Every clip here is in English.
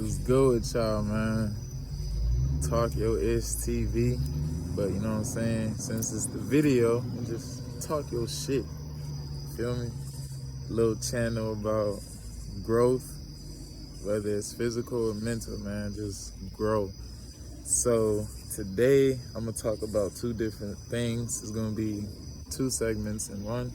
Let's go with y'all, man. Talk your ish TV, but you know what I'm saying? Since it's the video, just talk your shit. Feel me? Little channel about growth, whether it's physical or mental, man. Just grow. So today I'm gonna talk about two different things. It's gonna be two segments in one.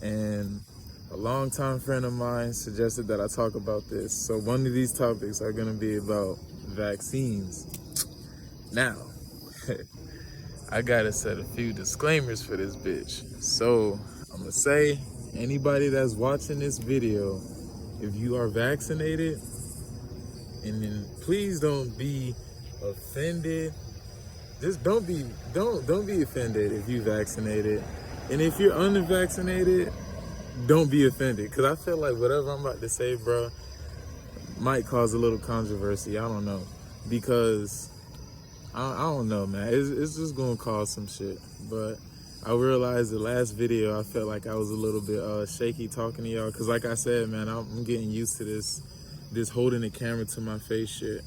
And a longtime friend of mine suggested that I talk about this. So one of these topics are gonna be about vaccines. Now, I gotta set a few disclaimers for this bitch. So I'm gonna say, anybody that's watching this video, if you are vaccinated, and then please don't be offended. Just don't be offended if you vaccinated. And if you're unvaccinated, don't be offended. Cause I feel like whatever I'm about to say, bro, might cause a little controversy. I don't know. Because I don't know, man. It's just gonna cause some shit. But I realized the last video, I felt like I was a little bit shaky talking to y'all. Cause like I said, man, I'm getting used to this holding the camera to my face shit.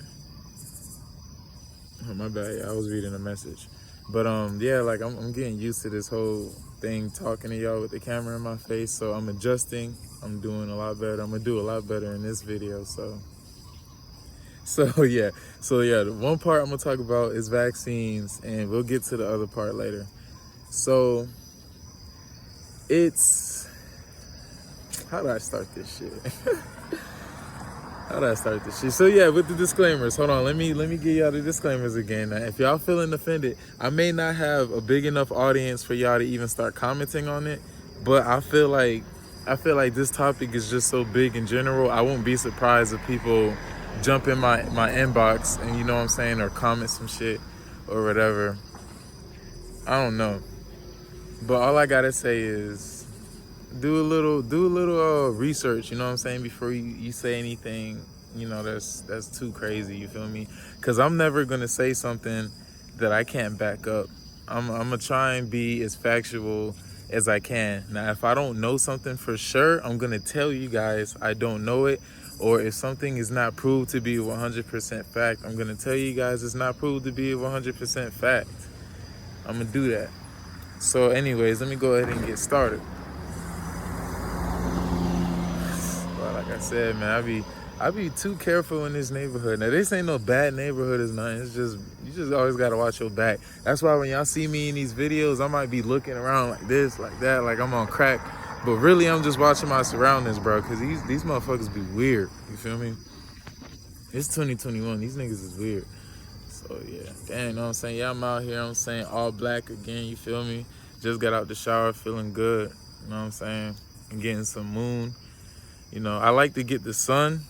Oh, my bad, I was reading a message. But yeah, like I'm getting used to this whole thing, talking to y'all with the camera in my face. So I'm adjusting. I'm doing a lot better. I'm gonna do a lot better in this video. So yeah, the one part I'm gonna talk about is vaccines, and we'll get to the other part later. So it's, how do I start this shit? So yeah, with the disclaimers, hold on, let me give y'all the disclaimers again. Now, if y'all feeling offended, I may not have a big enough audience for y'all to even start commenting on it, but I feel like this topic is just so big in general. I won't be surprised if people jump in my inbox and, you know what I'm saying, or comment some shit or whatever. I don't know, but all I gotta say is do a little research, you know what I'm saying, before you say anything, you know, that's too crazy, you feel me? Because I'm never gonna say something that I can't back up. I'm gonna try and be as factual as I can. Now, if I don't know something for sure, I'm gonna tell you guys I don't know it. Or if something is not proved to be 100% fact, I'm gonna tell you guys it's not proved to be 100% fact. I'm gonna do that. So anyways, let me go ahead and get started. Like I said, man, I be too careful in this neighborhood. Now, this ain't no bad neighborhood, is nothing. It's just, you just always gotta watch your back. That's why when y'all see me in these videos, I might be looking around like this, like that, like I'm on crack. But really, I'm just watching my surroundings, bro, because these motherfuckers be weird. You feel me? It's 2021. These niggas is weird. So yeah, damn, you know what I'm saying? Yeah, I'm out here, I'm saying, all black again. You feel me? Just got out the shower, feeling good. You know what I'm saying? And getting some moon. You know, I like to get the sun.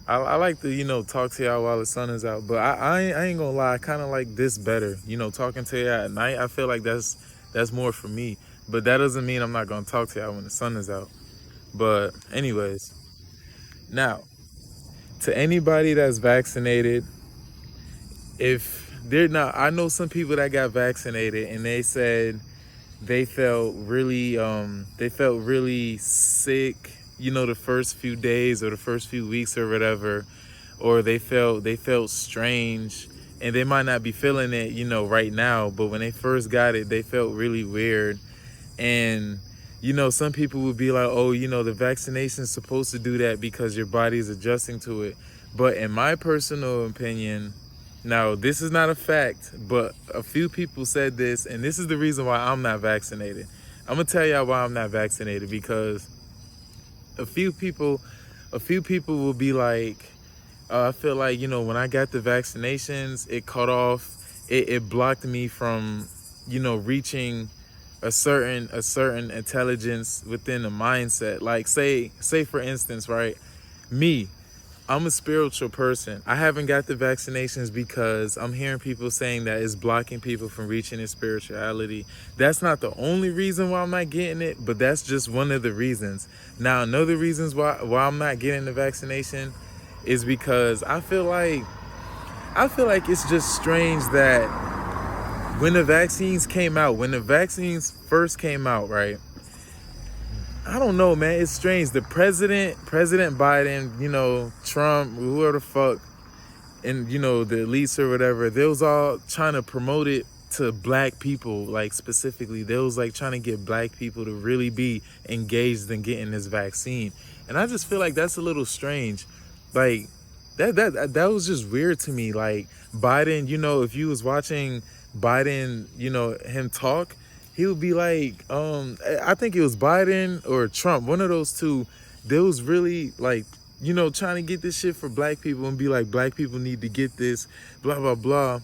I like to, you know, talk to y'all while the sun is out. But I ain't gonna lie, I kind of like this better. You know, talking to y'all at night, I feel like that's more for me. But that doesn't mean I'm not gonna talk to y'all when the sun is out. But anyways, now, to anybody that's vaccinated, if they're not, I know some people that got vaccinated and they said they felt really sick, you know, the first few days or the first few weeks or whatever, or they felt strange, and they might not be feeling it, you know, right now, but when they first got it, they felt really weird. And, you know, some people would be like, oh, you know, the vaccination is supposed to do that because your body is adjusting to it. But in my personal opinion, now, this is not a fact, but a few people said this, and this is the reason why I'm not vaccinated. I'm gonna tell y'all why I'm not vaccinated, because a few people will be like, I feel like, you know, when I got the vaccinations, it cut off, it blocked me from, you know, reaching a certain intelligence within the mindset. Like say for instance, right, me, I'm a spiritual person. I haven't got the vaccinations because I'm hearing people saying that it's blocking people from reaching their spirituality. That's not the only reason why I'm not getting it, but that's just one of the reasons. Now, another reasons why I'm not getting the vaccination is because I feel like it's just strange that when the vaccines first came out, right? I don't know, man. It's strange. The President Biden, you know, Trump, whoever the fuck, and, you know, the elites or whatever, they was all trying to promote it to black people, like specifically. They was like trying to get black people to really be engaged in getting this vaccine. And I just feel like that's a little strange. Like, that was just weird to me. Like, Biden, you know, if you was watching Biden, you know, him talk, he would be like, I think it was Biden or Trump, one of those two. They was really like, you know, trying to get this shit for black people and be like, black people need to get this, blah, blah, blah.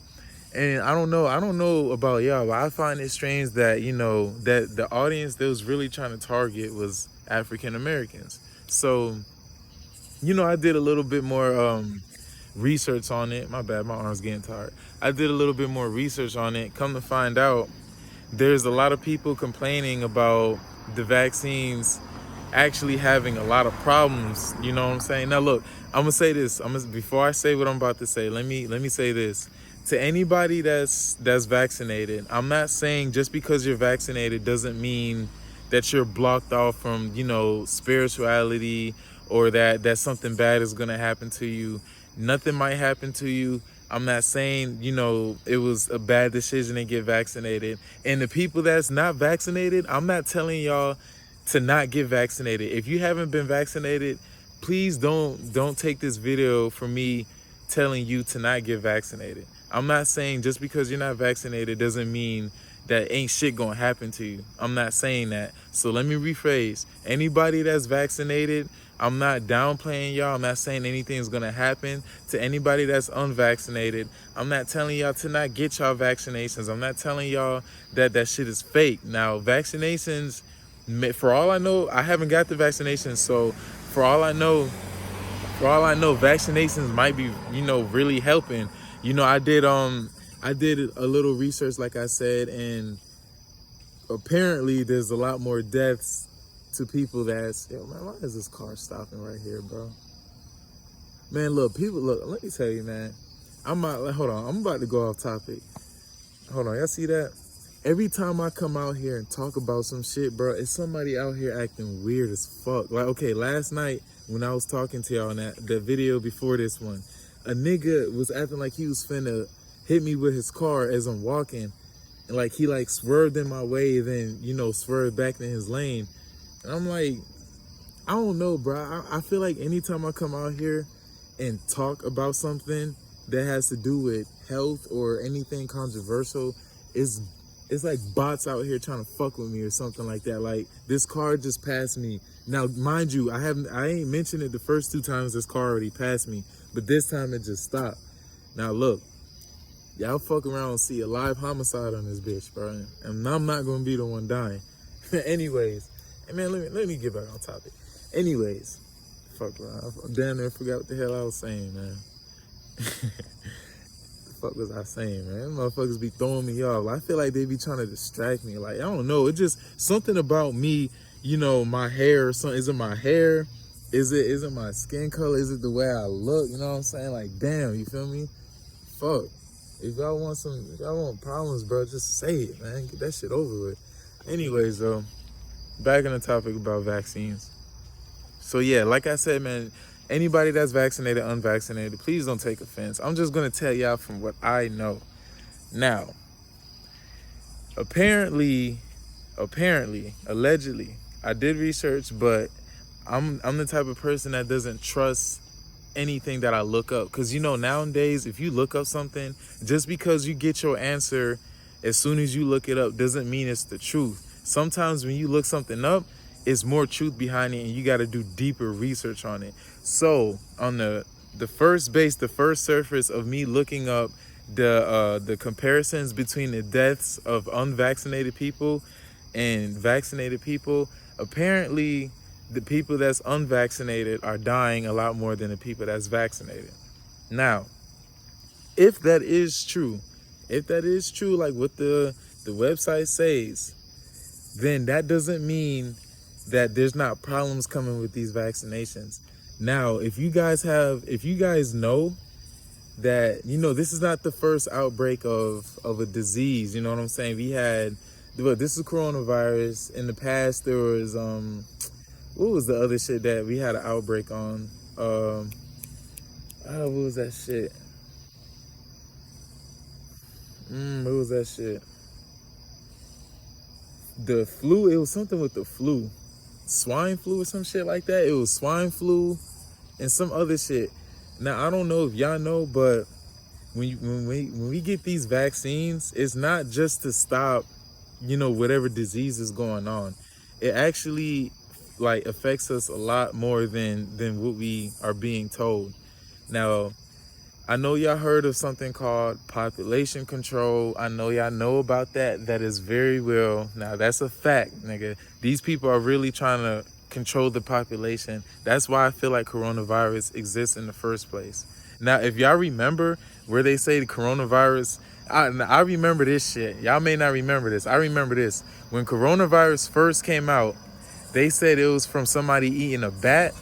And I don't know about y'all, but I find it strange that, you know, that the audience that was really trying to target was African Americans. So, you know, I did a little bit more research on it. My bad, my arm's getting tired. I did a little bit more research on it. Come to find out, there's a lot of people complaining about the vaccines actually having a lot of problems. You know what I'm saying? Now look, I'm gonna say this. Before I say what I'm about to say, let me say this. To anybody that's vaccinated, I'm not saying just because you're vaccinated doesn't mean that you're blocked off from, you know, spirituality, or that something bad is gonna happen to you. Nothing might happen to you. I'm not saying, you know, it was a bad decision to get vaccinated. And the people that's not vaccinated, I'm not telling y'all to not get vaccinated. If you haven't been vaccinated, please don't take this video from me telling you to not get vaccinated. I'm not saying just because you're not vaccinated doesn't mean that ain't shit gonna happen to you. I'm not saying that. So let me rephrase. Anybody that's vaccinated, I'm not downplaying y'all. I'm not saying anything's gonna happen to anybody that's unvaccinated. I'm not telling y'all to not get y'all vaccinations. I'm not telling y'all that that shit is fake. Now, vaccinations, for all I know, I haven't got the vaccination. So for all I know, vaccinations might be, you know, really helping. You know, I did a little research, like I said, and apparently there's a lot more deaths to people that's, yo, man, why is this car stopping right here, bro? Man, look, let me tell you, man. Hold on, I'm about to go off topic. Hold on, y'all see that? Every time I come out here and talk about some shit, bro, it's somebody out here acting weird as fuck. Like, okay, last night when I was talking to y'all on that video before this one, a nigga was acting like he was finna hit me with his car as I'm walking. And like, he like swerved in my way, then, you know, swerved back in his lane. And I'm like, I don't know, bro. I feel like anytime I come out here and talk about something that has to do with health or anything controversial, it's like bots out here trying to fuck with me or something like that. Like, this car just passed me. Now, mind you, I ain't mentioned it the first two times this car already passed me, but this time it just stopped. Now look, y'all fuck around and see a live homicide on this bitch, bro, and I'm not gonna be the one dying. Anyways, hey man, let me get back on topic. Anyways, fuck, bro, I damn near forgot what the hell I was saying, man. The fuck was I saying, man? Them motherfuckers be throwing me off. I feel like they be trying to distract me. Like, I don't know. It's just something about me, you know, my hair or something. Is it my hair? Is it my skin color? Is it the way I look? You know what I'm saying? Like, damn, you feel me? Fuck. If y'all want problems, bro, just say it, man. Get that shit over with. Anyways, though, back on the topic about vaccines. So yeah, like I said, man, anybody that's vaccinated, unvaccinated, please don't take offense. I'm just gonna tell y'all from what I know. Now, apparently, allegedly, I did research, but I'm the type of person that doesn't trust anything that I look up. Because, you know, nowadays, if you look up something, just because you get your answer as soon as you look it up doesn't mean it's the truth. Sometimes when you look something up, it's more truth behind it, and you got to do deeper research on it. So on the first surface of me looking up the comparisons between the deaths of unvaccinated people and vaccinated people, apparently the people that's unvaccinated are dying a lot more than the people that's vaccinated. Now, if that is true, like what the website says, then that doesn't mean that there's not problems coming with these vaccinations. Now, if you guys know that, you know, this is not the first outbreak of a disease, you know what I'm saying? This is coronavirus. In the past, there was what was the other shit that we had an outbreak on? What was that shit? What was that shit? The flu. It was something with the flu, swine flu or some shit like that. It was swine flu and some other shit. Now I don't know if y'all know, but when we get these vaccines, it's not just to stop, whatever disease is going on. It actually like affects us a lot more than what we are being told. Now, I know y'all heard of something called population control. I know y'all know about that. That is very well. Now, that's a fact, nigga. These people are really trying to control the population. That's why I feel like coronavirus exists in the first place. Now, if y'all remember where they say the coronavirus, I remember this shit. Y'all may not remember this. I remember this. When coronavirus first came out, they said it was from somebody eating a bat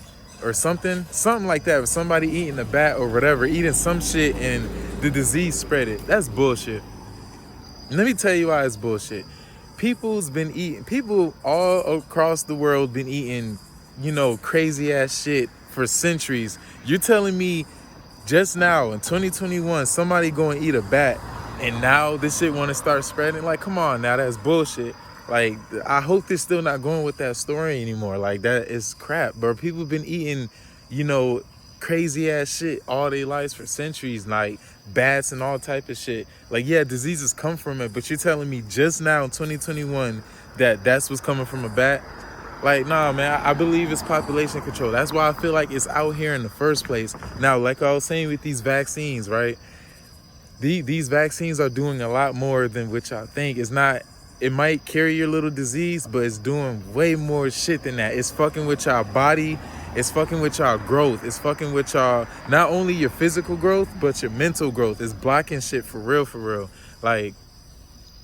or something like that. Somebody eating a bat or whatever, eating some shit, and the disease spread it. That's bullshit. Let me tell you why it's bullshit. People all across the world been eating, crazy ass shit for centuries. You're telling me just now in 2021, somebody going to eat a bat and now this shit want to start spreading? Like, come on now, that's bullshit. Like, I hope they're still not going with that story anymore. Like, that is crap. But people been eating, crazy ass shit all their lives for centuries, like bats and all type of shit. Like, yeah, diseases come from it, but you're telling me just now in 2021 that that's what's coming from a bat? Like, nah, man, I believe it's population control. That's why I feel like it's out here in the first place. Now, like I was saying with these vaccines, right? These vaccines are doing a lot more than what y'all think. It might carry your little disease, but it's doing way more shit than that. It's fucking with y'all body. It's fucking with y'all growth. It's fucking with y'all, not only your physical growth, but your mental growth. It's blocking shit for real, for real. Like,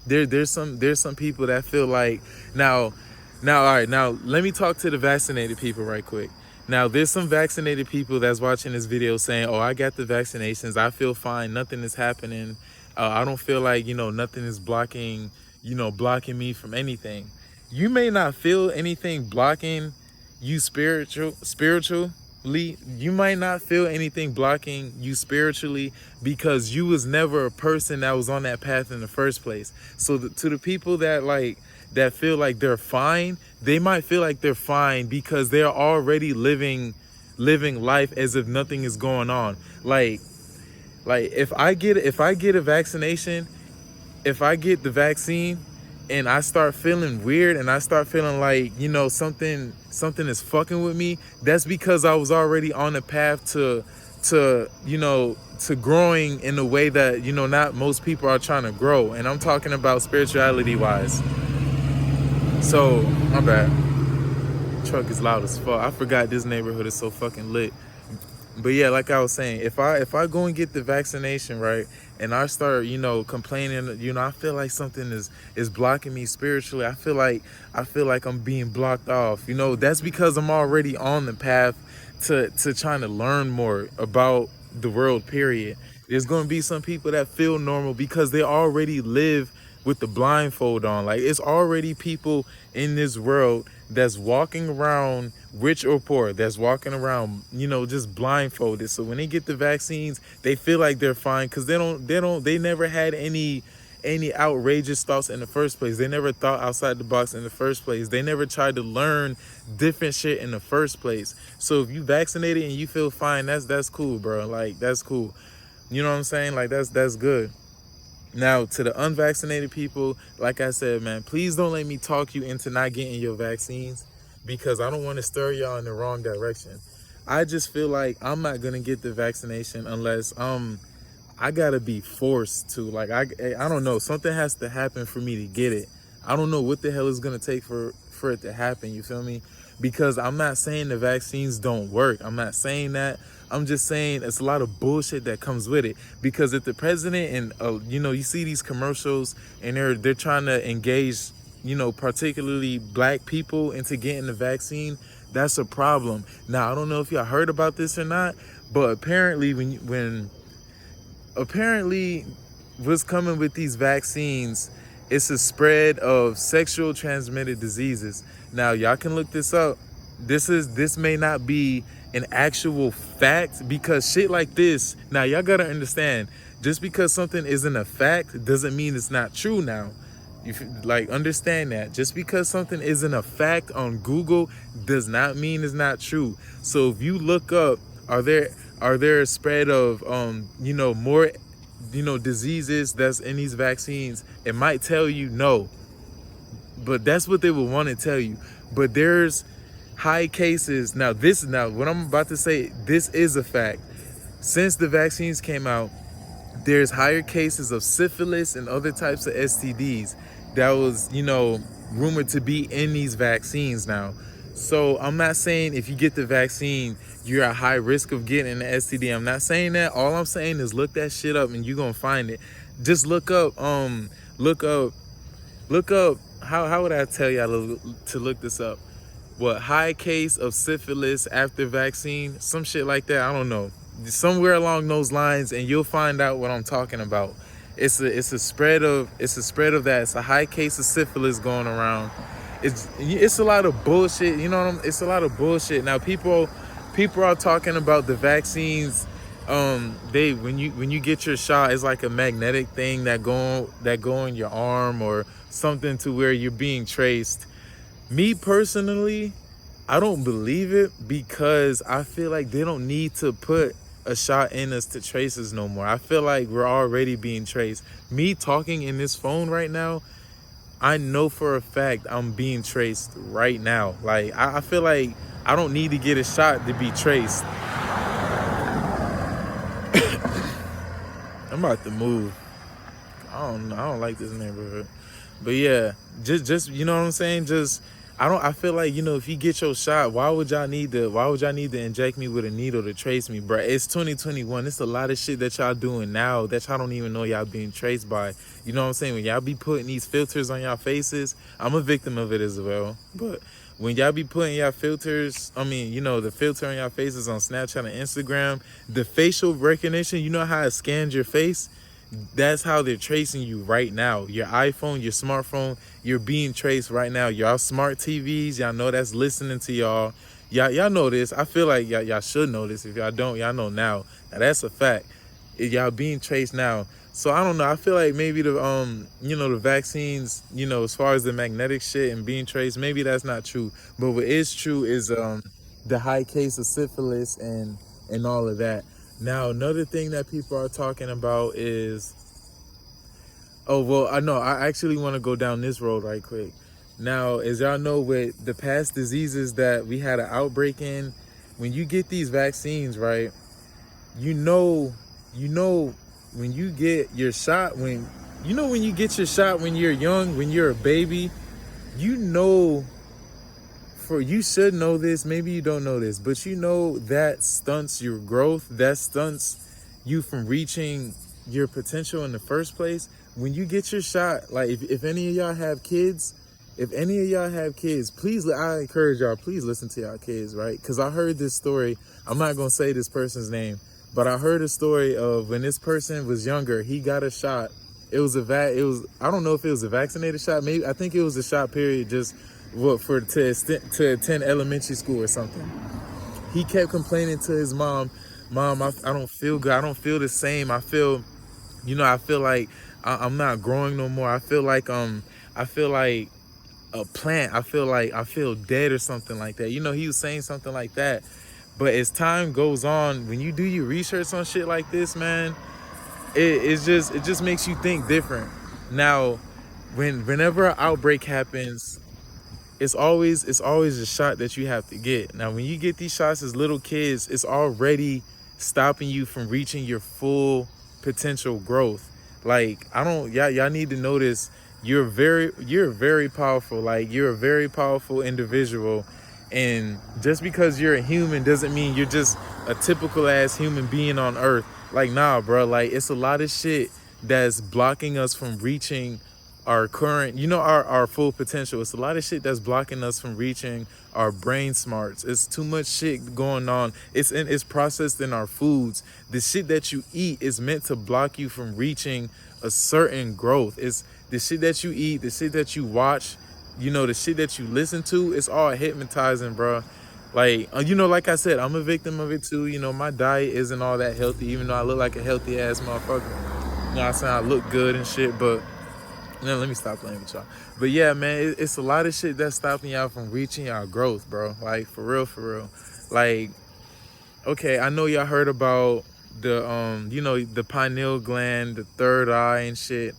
there's some people that feel like, now, all right, now let me talk to the vaccinated people right quick. Now, there's some vaccinated people that's watching this video saying, oh, I got the vaccinations. I feel fine. Nothing is happening. I don't feel like, nothing is blocking me from anything. You may not feel anything blocking you spiritually. You might not feel anything blocking you spiritually because you was never a person that was on that path in the first place. So to the people that feel like they're fine, they might feel like they're fine because they're already living life as if nothing is going on. Like if I get a vaccination, if I get the vaccine and I start feeling weird and I start feeling like, something is fucking with me, that's because I was already on the path to growing in a way that, not most people are trying to grow. And I'm talking about spirituality wise. So, my bad. Truck is loud as fuck. I forgot this neighborhood is so fucking lit. But yeah, like I was saying, if I go and get the vaccination, right, and I start, complaining, I feel like something is blocking me spiritually. I feel like I'm being blocked off. That's because I'm already on the path to trying to learn more about the world, period. There's going to be some people that feel normal because they already live with the blindfold on. Like, it's already people in this world that's walking around, rich or poor, that's walking around, just blindfolded. So when they get the vaccines, they feel like they're fine because they never had any outrageous thoughts in the first place. They never thought outside the box in the first place. They never tried to learn different shit in the first place. So if you vaccinated and you feel fine, that's cool, bro. Like, that's cool. You know what I'm saying? Like, that's good. Now, to the unvaccinated people, like I said, man, please don't let me talk you into not getting your vaccines because I don't want to stir y'all in the wrong direction. I just feel like I'm not going to get the vaccination unless I got to be forced to. Like, I don't know. Something has to happen for me to get it. I don't know what the hell is going to take for it to happen. You feel me? Because I'm not saying the vaccines don't work. I'm not saying that. I'm just saying it's a lot of bullshit that comes with it. Because if the president and, you see these commercials and they're trying to engage, particularly black people into getting the vaccine, that's a problem. Now, I don't know if y'all heard about this or not, but apparently apparently what's coming with these vaccines, it's a spread of sexual transmitted diseases. Now, y'all can look this up. This may not be an actual fact, because shit like this, now y'all gotta understand, just because something isn't a fact doesn't mean it's not true. Now like, understand that just because something isn't a fact on Google does not mean it's not true. So if you look up, are there a spread of more diseases that's in these vaccines, it might tell you no, but that's what they would want to tell you. But there's high cases. Now what I'm about to say, this is a fact. Since the vaccines came out, there's higher cases of syphilis and other types of STDs that was, rumored to be in these vaccines now. So I'm not saying if you get the vaccine, you're at high risk of getting an STD. I'm not saying that. All I'm saying is look that shit up and you're gonna find it. Just look up, how would I tell y'all to look this up? What, high case of syphilis after vaccine? Some shit like that, I don't know. Somewhere along those lines, and you'll find out what I'm talking about. It's a spread of that. It's a high case of syphilis going around. It's a lot of bullshit. It's a lot of bullshit. Now people are talking about the vaccines. When you get your shot, it's like a magnetic thing that go in your arm or something, to where you're being traced. Me personally, I don't believe it, because I feel like they don't need to put a shot in us to trace us no more. I feel like we're already being traced. Me talking in this phone right now, I know for a fact I'm being traced right now. Like, I feel like I don't need to get a shot to be traced. I'm about to move. I don't like this neighborhood. But yeah, just you know what I'm saying? I feel like, if you get your shot, why would y'all need to inject me with a needle to trace me, bro? It's 2021. It's a lot of shit that y'all doing now that y'all don't even know y'all being traced by. You know what I'm saying? When y'all be putting these filters on y'all faces, I'm a victim of it as well. But when y'all be putting y'all filters, the filter on y'all faces on Snapchat and Instagram, the facial recognition, you know how it scans your face? That's how they're tracing you right now. Your iPhone, your smartphone, you're being traced right now. Y'all smart TVs, y'all know that's listening to y'all. Y'all know this. I feel like y'all should know this. If y'all don't, y'all know now. Now that's a fact. Y'all being traced now. So I don't know. I feel like maybe the vaccines, as far as the magnetic shit and being traced, maybe that's not true. But what is true is the high case of syphilis and all of that. Now, another thing that people are talking about is, I actually want to go down this road right quick. Now, as y'all know, with the past diseases that we had an outbreak in, when you get these vaccines, right, when you get your shot, when you get your shot when you're young, when you're a baby, you should know this, maybe you don't know this, but that stunts your growth, that stunts you from reaching your potential in the first place. When you get your shot, like if any of y'all have kids, please, I encourage y'all, please listen to y'all kids, right? Because I heard this story, I'm not going to say this person's name, but I heard a story of when this person was younger, he got a shot. I don't know if it was a vaccinated shot, maybe, I think it was a shot period, just to attend elementary school or something. He kept complaining to his mom, I don't feel good, I don't feel the same, I feel like I'm not growing no more, I feel like a plant, I feel dead or something like that. He was saying something like that. But as time goes on, when you do your research on shit like this, man, it just makes you think different. Now, whenever an outbreak happens, it's always a shot that you have to get. Now, when you get these shots as little kids, it's already stopping you from reaching your full potential growth. Like, y'all need to know this. You're very powerful. Like, you're a very powerful individual. And just because you're a human doesn't mean you're just a typical ass human being on earth. Like, nah, bro, like, it's a lot of shit that's blocking us from reaching our current, our full potential. It's a lot of shit that's blocking us from reaching our brain smarts. It's too much shit going on. It's processed in our foods. The shit that you eat is meant to block you from reaching a certain growth. It's the shit that you eat, the shit that you watch, the shit that you listen to. It's all hypnotizing, bro. Like, you know, like I said, I'm a victim of it too. You know, my diet isn't all that healthy, even though I look like a healthy ass motherfucker. You know what I'm saying? I look good and shit, but let me stop playing with y'all. But yeah, man, it's a lot of shit that's stopping y'all from reaching y'all growth, bro. Like, for real, for real. Like, okay, I know y'all heard about the you know, the pineal gland, the third eye and shit.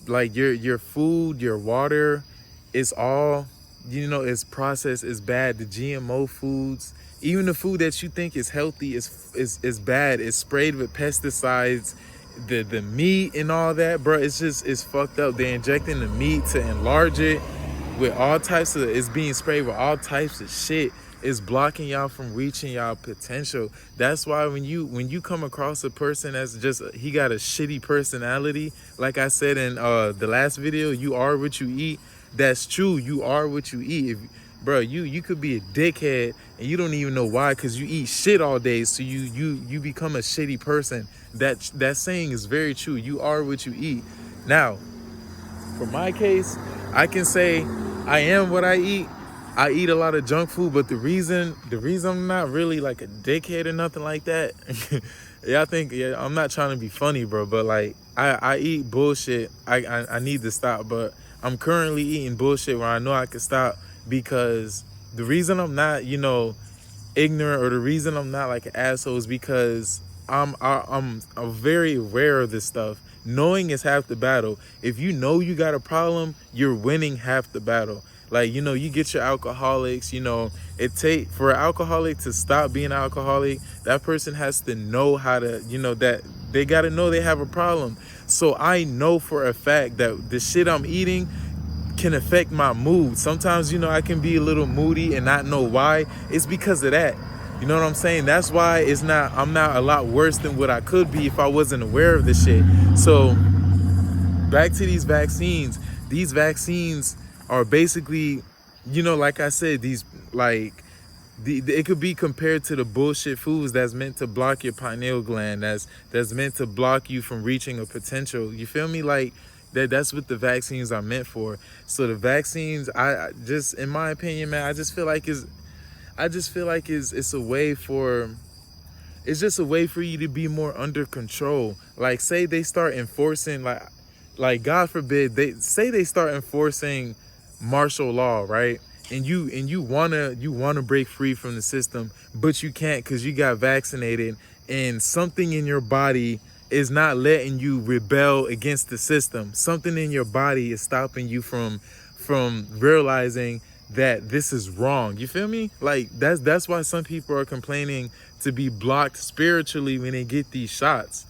Like your food, your water, it's all, you know, it's processed, it's bad. The GMO foods, even the food that you think is healthy is bad. It's sprayed with pesticides. The meat and all that, bro, it's fucked up. They're injecting the meat to enlarge it with all types of, it's being sprayed with all types of shit. It's blocking y'all from reaching y'all potential. That's why when you come across a person that's just, he got a shitty personality, like I said in the last video, you are what you eat. That's true. You are what you eat. If, bro, you could be a dickhead and you don't even know why, because you eat shit all day, so you become a shitty person. That saying is very true. You are what you eat. Now, for my case, I can say I am what I eat. I eat a lot of junk food, but the reason I'm not really like a dickhead or nothing like that, yeah, I'm not trying to be funny, bro, but like I eat bullshit. I need to stop, but I'm currently eating bullshit where I know I can stop, because the reason I'm not, you know, ignorant, or the reason I'm not like an asshole, is because I'm very aware of this stuff. Knowing is half the battle. If you know you got a problem, you're winning half the battle. Like, you know, you get your alcoholics, you know, it take for an alcoholic to stop being an alcoholic, that person has to know how to, you know, that they got to know they have a problem. So I know for a fact that the shit I'm eating can affect my mood. Sometimes, you know, I can be a little moody and not know why. It's because of that. You know what I'm saying? That's why I'm not a lot worse than what I could be if I wasn't aware of this shit. So back to these vaccines. These vaccines are basically, you know, like I said, these, like, it could be compared to the bullshit foods that's meant to block your pineal gland, that's meant to block you from reaching a potential. You feel me? Like, that's what the vaccines are meant for. So the vaccines, I just, in my opinion, man, it's a way for, it's just a way for you to be more under control. Like, say they start enforcing, like God forbid, they start enforcing martial law, right? And you wanna break free from the system, but you can't because you got vaccinated, and something in your body is not letting you rebel against the system. Something in your body is stopping you from realizing that this is wrong. You feel me? Like, that's why some people are complaining to be blocked spiritually when they get these shots.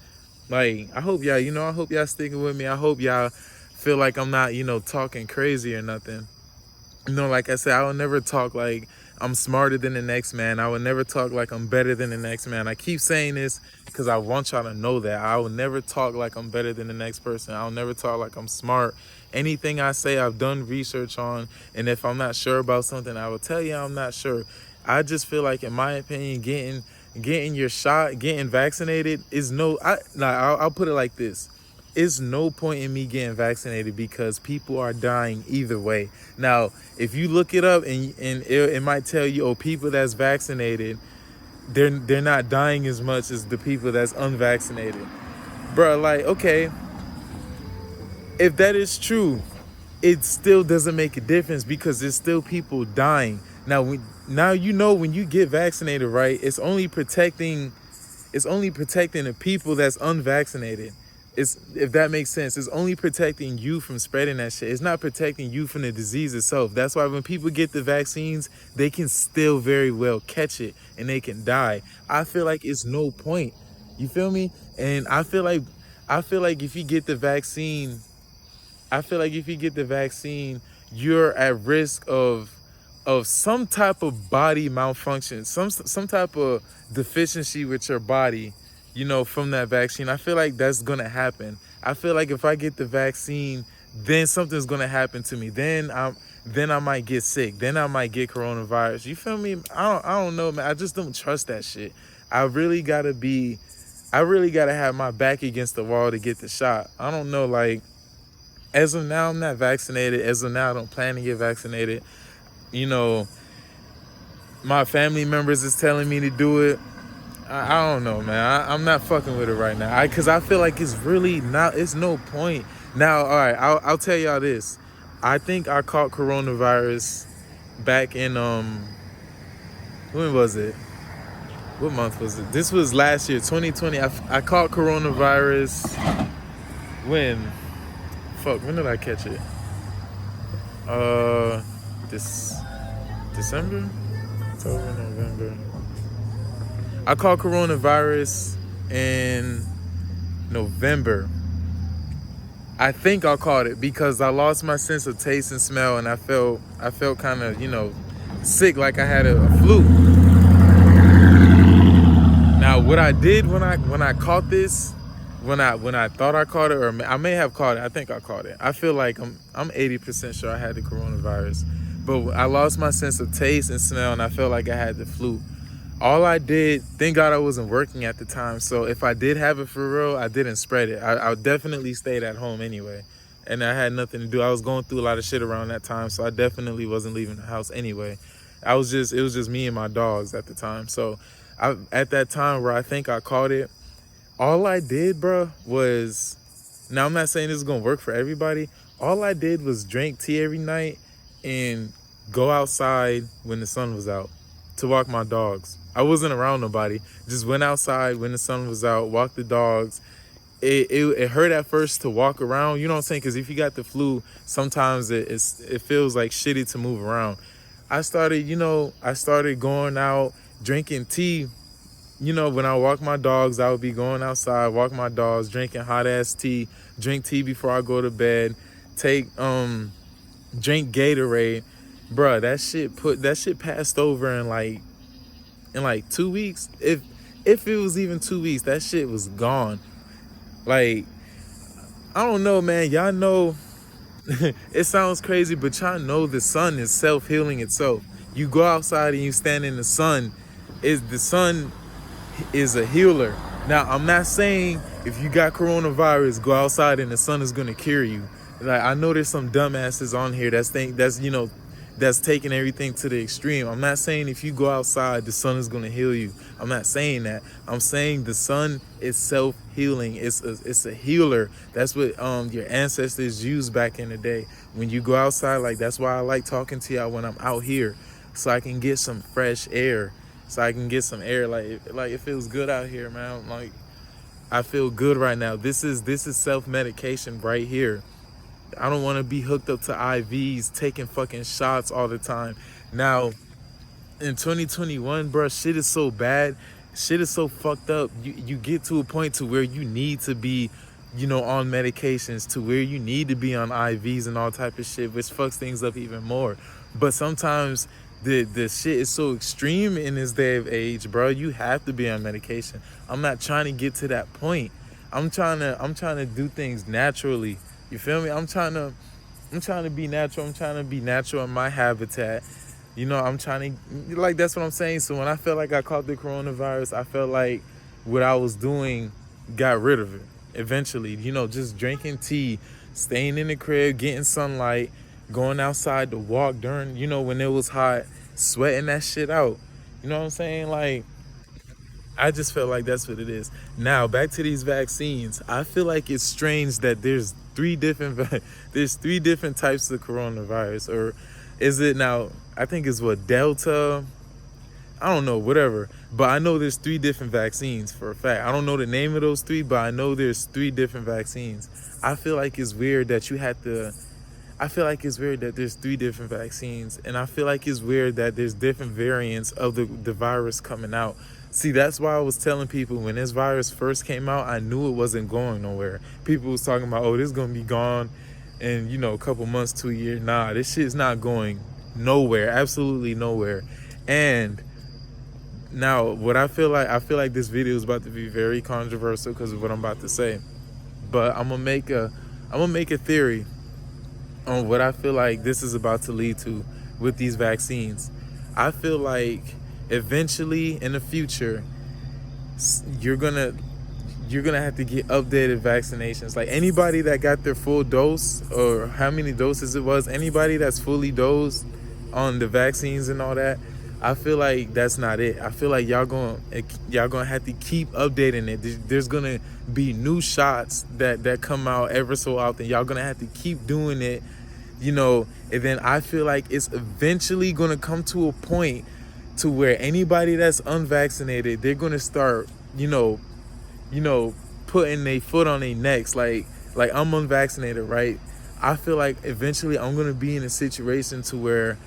Like, I hope y'all, you know, I hope y'all sticking with me. I hope y'all feel like I'm not, you know, talking crazy or nothing. You know, like I said, I will never talk like I'm smarter than the next man. I will never talk like I'm better than the next man. I keep saying this because I want y'all to know that. I will never talk like I'm better than the next person. I'll never talk like I'm smart. Anything I say, I've done research on. And if I'm not sure about something, I will tell you I'm not sure. I just feel like, in my opinion, getting your shot, getting vaccinated is I'll put it like this. It's no point in me getting vaccinated because people are dying either way. Now, if you look it up and it might tell you, oh, people that's vaccinated, they're not dying as much as the people that's unvaccinated. Bro, like, okay, if that is true, it still doesn't make a difference because there's still people dying. Now you know, when you get vaccinated, right? It's only protecting the people that's unvaccinated. If that makes sense, it's only protecting you from spreading that shit. It's not protecting you from the disease itself. That's why when people get the vaccines, they can still very well catch it and they can die. I feel like it's no point. You feel me? And I feel like if you get the vaccine, you're at risk of some type of body malfunction, some type of deficiency with your body, you know, from that vaccine. I feel like that's gonna happen. I feel like if I get the vaccine, then something's gonna happen to me. Then I might get sick. Then I might get coronavirus. You feel me? I don't know, man. I just don't trust that shit. I really gotta have my back against the wall to get the shot. I don't know, like, as of now, I'm not vaccinated. As of now, I don't plan to get vaccinated. You know, my family members is telling me to do it. I don't know, man. I'm not fucking with it right now. Cause I feel like it's really not. It's no point now. All right, I'll tell y'all this. I think I caught coronavirus back in when was it? What month was it? This was last year, 2020. I caught coronavirus when? Fuck, when did I catch it? This December? October, November. I caught coronavirus in November. I think I caught it because I lost my sense of taste and smell, and I felt kind of, sick, like I had a flu. Now, what I did when I caught this, when I thought I caught it, or I may have caught it, I think I caught it. I feel like I'm 80% sure I had the coronavirus, but I lost my sense of taste and smell, and I felt like I had the flu. All I did, thank God I wasn't working at the time, so if I did have it for real, I didn't spread it. I definitely stayed at home anyway, and I had nothing to do. I was going through a lot of shit around that time, so I definitely wasn't leaving the house anyway. It was just me and my dogs at the time. So at that time where I think I caught it, all I did, bro, was, now I'm not saying this is gonna work for everybody. All I did was drink tea every night and go outside when the sun was out to walk my dogs. I wasn't around nobody. Just went outside when the sun was out, walked the dogs. It hurt at first to walk around, you know what I'm saying? Because if you got the flu, sometimes it feels like shitty to move around. I started going out, drinking tea. When I walk my dogs, I would be going outside, walk my dogs, drinking hot ass tea, drink tea before I go to bed, drink Gatorade. Bruh, that shit passed over in like 2 weeks. If it was even 2 weeks, that shit was gone. Like, I don't know, man. Y'all know, it sounds crazy, but y'all know the sun is self-healing itself. You go outside and you stand in the sun, the sun is a healer. Now, I'm not saying if you got coronavirus, go outside and the sun is gonna cure you. Like, I know there's some dumbasses on here that's taking everything to the extreme. I'm not saying if you go outside, the sun is gonna heal you. I'm not saying that. I'm saying the sun is self-healing. It's a healer. That's what your ancestors used back in the day. When you go outside, like, that's why I like talking to y'all when I'm out here, so I can get some fresh air. So I can get some air. Like it feels good out here, man. Like, I feel good right now. This is self-medication right here. I don't want to be hooked up to IVs, taking fucking shots all the time. Now, in 2021, bro, shit is so bad. Shit is so fucked up. You get to a point to where you need to be, on medications, to where you need to be on IVs and all type of shit, which fucks things up even more. But sometimes the shit is so extreme in this day of age, bro. You have to be on medication. I'm not trying to get to that point. I'm trying to do things naturally. You feel me? I'm trying to be natural. I'm trying to be natural in my habitat. I'm trying to, like, that's what I'm saying. So when I felt like I caught the coronavirus, I felt like what I was doing got rid of it eventually. Just drinking tea, staying in the crib, getting sunlight, going outside to walk during, when it was hot, sweating that shit out. You know what I'm saying? Like, I just felt like that's what it is. Now, back to these vaccines. I feel like it's strange that there's three different types of coronavirus. Or is it now, I think it's what, Delta? I don't know, whatever. But I know there's 3 different vaccines for a fact. I don't know the name of those 3, but I know there's 3 different vaccines. I feel like it's weird that there's 3 different vaccines. And I feel like it's weird that there's different variants of the virus coming out. See, that's why I was telling people when this virus first came out, I knew it wasn't going nowhere. People was talking about, oh, this is going to be gone in, a couple months to a year. Nah, this shit's not going nowhere, absolutely nowhere. And now what I feel like this video is about to be very controversial because of what I'm about to say. But I'm gonna make a theory on what I feel like this is about to lead to with these vaccines. I feel like eventually in the future, you're gonna have to get updated vaccinations. Like, anybody that got their full dose, or how many doses it was, anybody that's fully dosed on the vaccines and all that, I feel like that's not it. I feel like y'all gonna have to keep updating it. There's gonna be new shots that come out ever so often. Y'all gonna have to keep doing it, and then I feel like it's eventually gonna come to a point to where anybody that's unvaccinated, they're gonna start, putting their foot on their necks. Like I'm unvaccinated, right? I feel like eventually I'm gonna be in a situation to where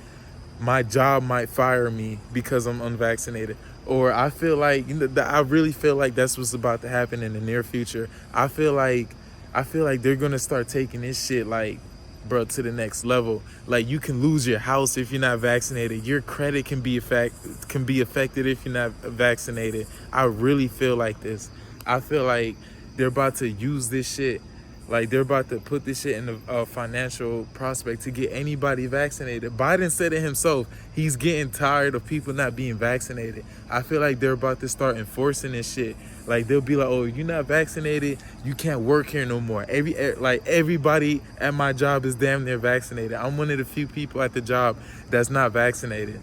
my job might fire me because I'm unvaccinated. Or I feel like, I really feel like that's what's about to happen in the near future. I feel like they're gonna start taking this shit, like, bro, to the next level. Like, you can lose your house if you're not vaccinated. Your credit can be affected if you're not vaccinated. I really feel like this. I feel like they're about to use this shit. Like, they're about to put this shit in a financial prospect to get anybody vaccinated. Biden said it himself. He's getting tired of people not being vaccinated. I feel like they're about to start enforcing this shit. Like, they'll be like, oh, you're not vaccinated, you can't work here no more. Everybody at my job is damn near vaccinated. I'm one of the few people at the job that's not vaccinated.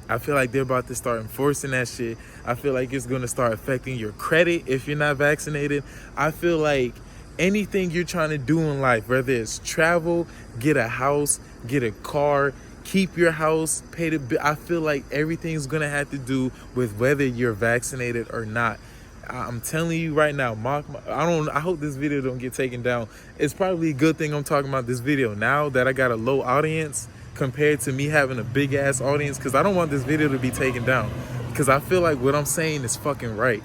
I feel like they're about to start enforcing that shit. I feel like it's going to start affecting your credit if you're not vaccinated. I feel like anything you're trying to do in life, whether it's travel, get a house, get a car, keep your house, pay the bill, I feel like everything's going to have to do with whether you're vaccinated or not. I'm telling you right now, I hope this video don't get taken down. It's probably a good thing I'm talking about this video now that I got a low audience compared to me having a big ass audience, because I don't want this video to be taken down, because I feel like what I'm saying is fucking right.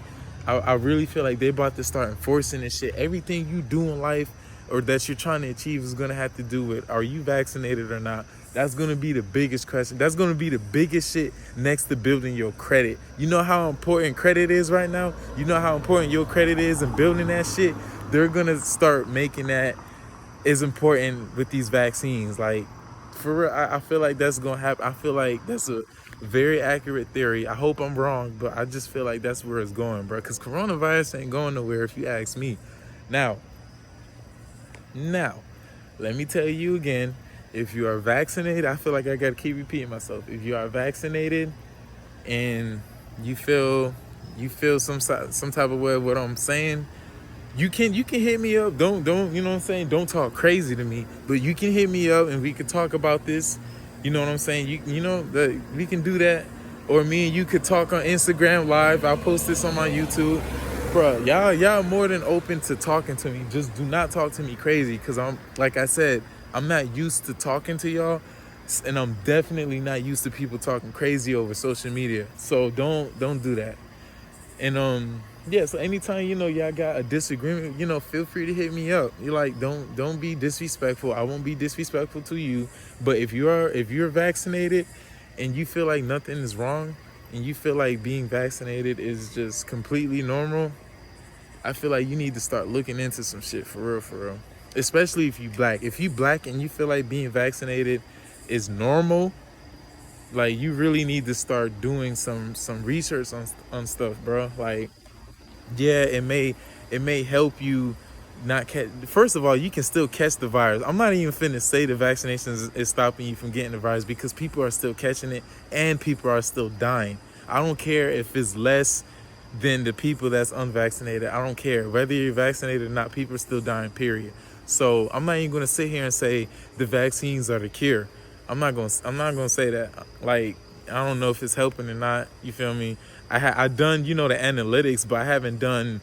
I really feel like they're about to start enforcing this shit. Everything you do in life or that you're trying to achieve is going to have to do with, are you vaccinated or not? That's going to be the biggest question. That's going to be the biggest shit next to building your credit. You know how important credit is right now? You know how important your credit is in building that shit? They're going to start making that as important with these vaccines. Like, for real, I feel like that's going to happen. I feel like that's a very accurate theory. I hope I'm wrong, but I just feel like that's where it's going, bro. Because coronavirus ain't going nowhere if you ask me. Now, let me tell you again, if you are vaccinated, I feel like I got to keep repeating myself. If you are vaccinated and you feel some type of way of what I'm saying, you can hit me up. Don't you know what I'm saying? Don't talk crazy to me, but you can hit me up and we could talk about this. You know what I'm saying? We can do that. Or me and you could talk on Instagram Live. I'll post this on my YouTube. Bro, y'all more than open to talking to me. Just do not talk to me crazy, because like I said, I'm not used to talking to y'all, and I'm definitely not used to people talking crazy over social media. So don't do that. And yeah, so anytime y'all got a disagreement, feel free to hit me up. You like, don't be disrespectful. I won't be disrespectful to you. But if you're vaccinated and you feel like nothing is wrong and you feel like being vaccinated is just completely normal, I feel like you need to start looking into some shit for real. Especially if you black. If you black and you feel like being vaccinated is normal, like, you really need to start doing some research on stuff, bro. Like, yeah, it may help you not catch. First of all, you can still catch the virus. I'm not even finna say the vaccination is stopping you from getting the virus, because people are still catching it and people are still dying. I don't care if it's less than the people that's unvaccinated. I don't care whether you're vaccinated or not. People are still dying, period. So I'm not even gonna sit here and say the vaccines are the cure. I'm not gonna say that. Like, I don't know if it's helping or not. You feel me? I done the analytics, but I haven't done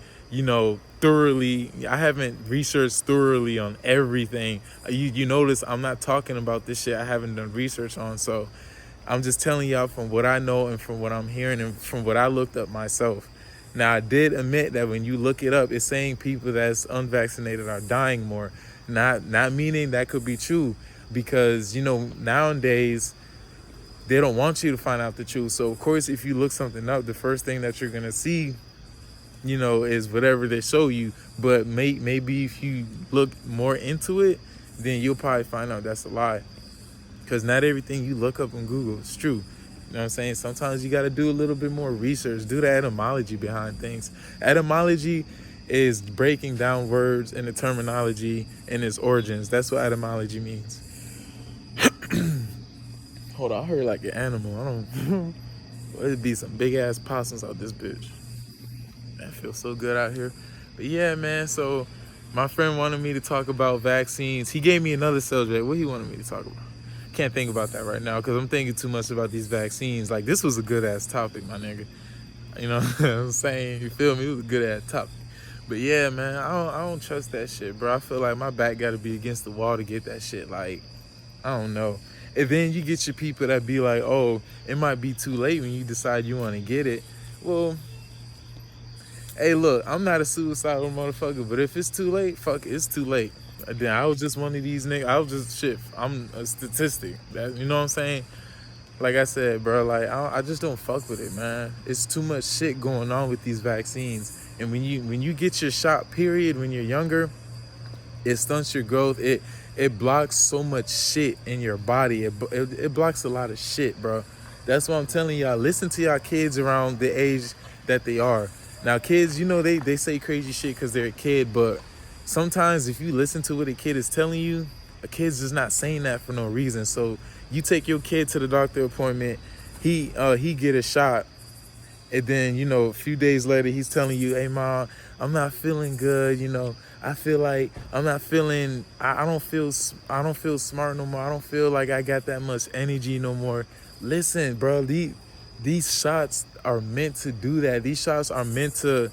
thoroughly. I haven't researched thoroughly on everything. You notice I'm not talking about this shit I haven't done research on. So I'm just telling y'all from what I know and from what I'm hearing and from what I looked up myself. Now, I did admit that when you look it up, it's saying people that's unvaccinated are dying more. Not meaning that could be true, because nowadays they don't want you to find out the truth. So of course, if you look something up, the first thing that you're gonna see, is whatever they show you. But maybe if you look more into it, then you'll probably find out that's a lie. Because not everything you look up on Google is true. You know what I'm saying? Sometimes you got to do a little bit more research. Do the etymology behind things. Etymology is breaking down words and the terminology and its origins. That's what etymology means. Hold on, I heard like an animal. I don't. It'd be some big ass possums out this bitch. Man, it feels so good out here. But yeah, man. So my friend wanted me to talk about vaccines. He gave me another subject. What he wanted me to talk about? Can't think about that right now because I'm thinking too much about these vaccines. Like, this was a good ass topic, my nigga. You know what I'm saying? You feel me? It was a good ass topic. But yeah, man, I don't trust that shit, bro. I feel like my back got to be against the wall to get that shit. Like, I don't know. And then you get your people that be like, oh, it might be too late when you decide you want to get it. Well, hey, look, I'm not a suicidal motherfucker, but if it's too late, fuck it, it's too late. Then I was just one of these niggas. I was just shit. I'm a statistic. You know what I'm saying? Like I said, bro, like I just don't fuck with it, man. It's too much shit going on with these vaccines. And when you get your shot, period, when you're younger, it stunts your growth. It blocks so much shit in your body. It blocks a lot of shit, bro. That's why I'm telling y'all, listen to y'all kids around the age that they are. Now, kids, you know, they say crazy shit because they're a kid, but sometimes if you listen to what a kid is telling you, a kid's just not saying that for no reason. So you take your kid to the doctor appointment, he get a shot, and then, you know, a few days later, he's telling you, hey, Mom, I'm not feeling good, you know. I feel like I'm not feeling, I don't feel smart no more. I don't feel like I got that much energy no more. Listen, bro, these shots are meant to do that. These shots are meant to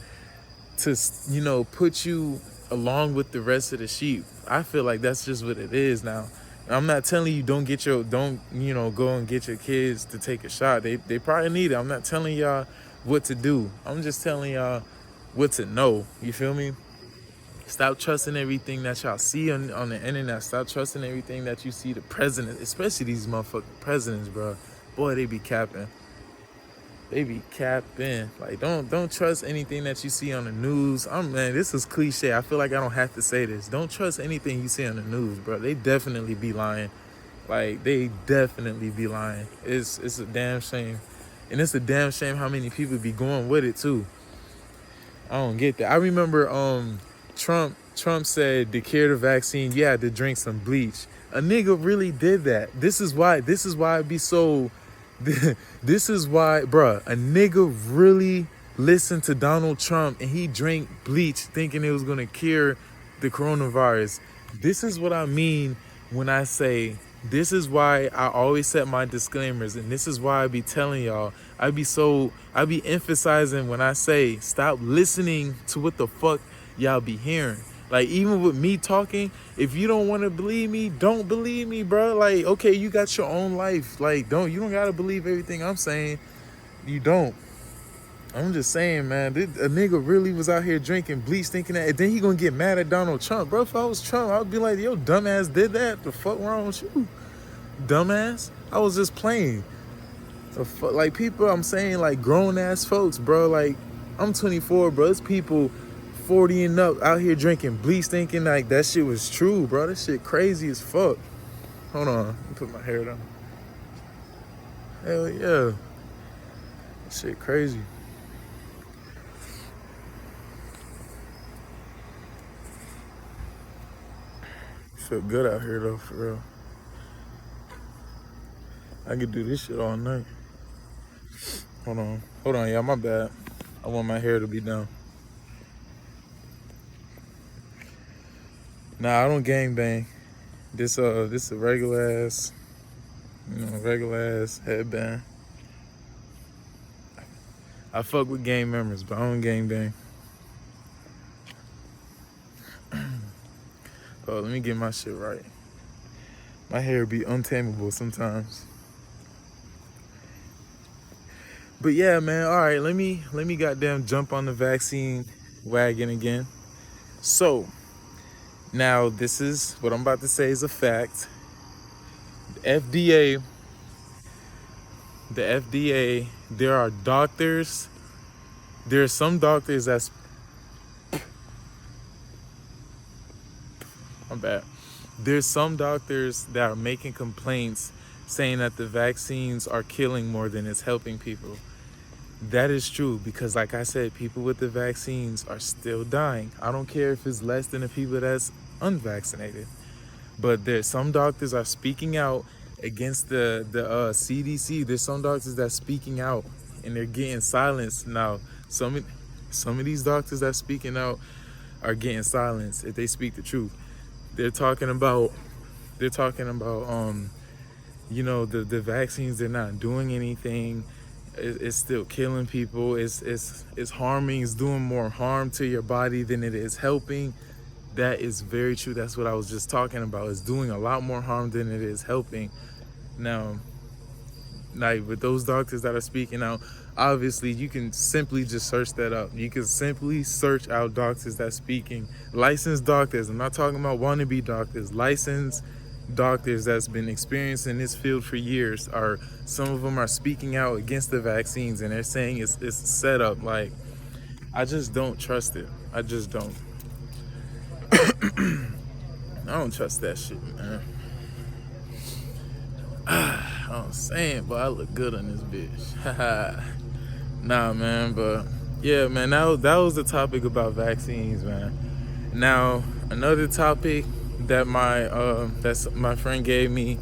you know, put you along with the rest of the sheep. I feel like that's just what it is now. I'm not telling you don't you know, go and get your kids to take a shot. They probably need it. I'm not telling y'all what to do. I'm just telling y'all what to know. You feel me? Stop trusting everything that y'all see on the internet. Stop trusting everything that you see the president, especially these motherfucking presidents, bro. Boy, they be capping. They be capping. Like, don't trust anything that you see on the news. Man, this is cliche. I feel like I don't have to say this. Don't trust anything you see on the news, bro. They definitely be lying. Like, they definitely be lying. It's a damn shame. And it's a damn shame how many people be going with it too. I don't get that. I remember Trump said to cure the vaccine, you had to drink some bleach. A nigga really did that. This is why it be so this is why, bruh, a nigga really listened to Donald Trump and he drank bleach thinking it was gonna cure the coronavirus. This is what I mean when I say, this is why I always set my disclaimers, and this is why I be telling y'all, I be emphasizing when I say, stop listening to what the fuck y'all be hearing. Like, even with me talking, if you don't want to believe me, don't believe me, bro. Like, okay, you got your own life. Like, you don't got to believe everything I'm saying. You don't. I'm just saying, man, a nigga really was out here drinking bleach thinking that, and then he gonna get mad at Donald Trump. Bro, if I was Trump, I'd be like, yo, dumbass did that. The fuck wrong with you? Dumbass. I was just playing. Like, people, I'm saying, like, grown-ass folks, bro. Like, I'm 24, bro. It's people 40 and up out here drinking bleach thinking like that shit was true, bro. That shit crazy as fuck. Hold on, let me put my hair down. Hell yeah. That shit crazy. Feel good out here though, for real. I could do this shit all night. Hold on, y'all, my bad. I want my hair to be down. Nah, I don't gangbang. This a regular ass, regular ass headband. I fuck with gang members, but I don't gangbang. Oh, let me get my shit right. My hair be untamable sometimes. But yeah, man, all right, let me goddamn jump on the vaccine wagon again. So, now this is what I'm about to say is a fact. The FDA, there are some doctors that's, my bad. There's some doctors that are making complaints saying that the vaccines are killing more than it's helping people. That is true because, like I said, people with the vaccines are still dying. I don't care if it's less than the people that's unvaccinated. But some doctors are speaking out against the CDC. There's some doctors that's speaking out and they're getting silenced now. Some of these doctors that's speaking out are getting silenced if they speak the truth. They're talking about the vaccines, they're not doing anything. It's still killing people. It's harming. It's doing more harm to your body than it is helping. That is very true. That's what I was just talking about. It's doing a lot more harm than it is helping. Now, like with those doctors that are speaking out, obviously you can simply just search that up. You can simply search out doctors that's speaking, licensed doctors. I'm not talking about wannabe doctors. Licensed doctors that's been experienced in this field for years, are some of them are speaking out against the vaccines, and they're saying it's set up. Like, I just don't trust it. I just don't. I don't trust that shit, man. I'm saying, but I look good on this bitch. Nah, man, but yeah, man, that was the topic about vaccines, man. Now, another topic that my friend gave me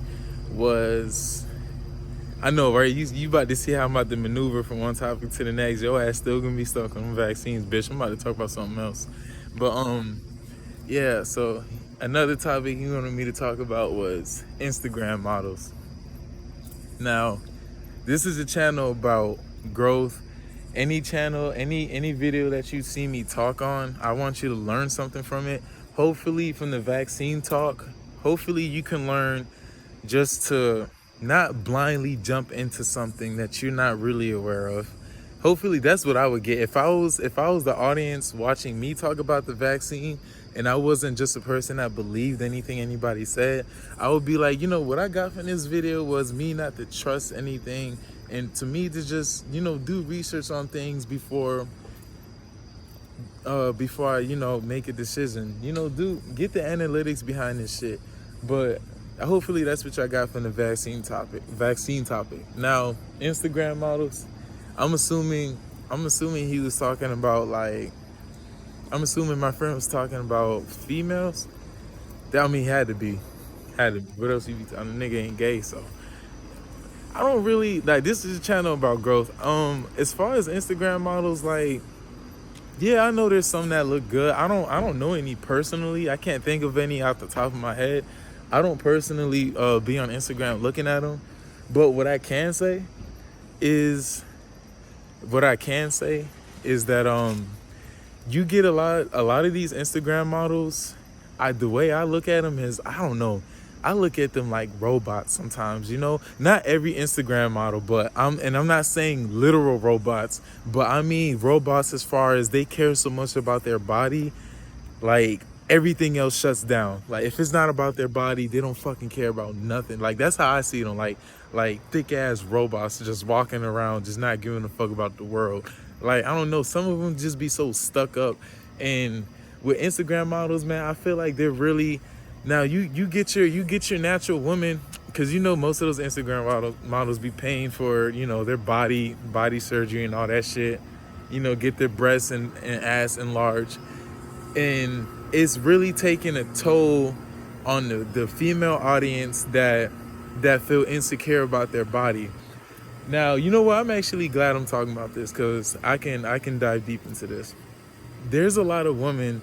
was, I know, right? You about to see how I'm about to maneuver from one topic to the next. Your ass still gonna be stuck on vaccines, bitch. I'm about to talk about something else. But yeah, so another topic he wanted me to talk about was Instagram models. Now, this is a channel about growth. Any channel, any video that you see me talk on, I want you to learn something from it. Hopefully from the vaccine talk, hopefully you can learn just to not blindly jump into something that you're not really aware of. Hopefully that's what I would get if I was the audience watching me talk about the vaccine, and I wasn't just a person that believed anything anybody said. I would be like, what I got from this video was me not to trust anything, and to me to just, do research on things before I, make a decision. Get the analytics behind this shit. But hopefully that's what y'all got from the vaccine topic. Now, Instagram models, I'm assuming he was talking about, like, I'm assuming my friend was talking about females. That had to be. What else you be talking? The nigga ain't gay, so I don't really like. This is a channel about growth. As far as Instagram models, like, yeah, I know there's some that look good. I don't know any personally. I can't think of any off the top of my head. I don't personally be on Instagram looking at them. But what I can say is that you get a lot of these Instagram models. The way I look at them is, I don't know. I look at them like robots sometimes, Not every Instagram model, but I'm not saying literal robots, but I mean robots as far as they care so much about their body, like everything else shuts down. Like, if it's not about their body, they don't fucking care about nothing. Like, that's how I see them, like thick ass robots just walking around, just not giving a fuck about the world. Like, I don't know, some of them just be so stuck up. And with Instagram models, man, I feel like they're really, now you get your natural woman, because most of those Instagram models be paying for, their body surgery and all that shit, get their breasts and ass enlarged. And it's really taking a toll on the female audience that feel insecure about their body. Now, you know what? I'm actually glad I'm talking about this, because I can dive deep into this. There's a lot of women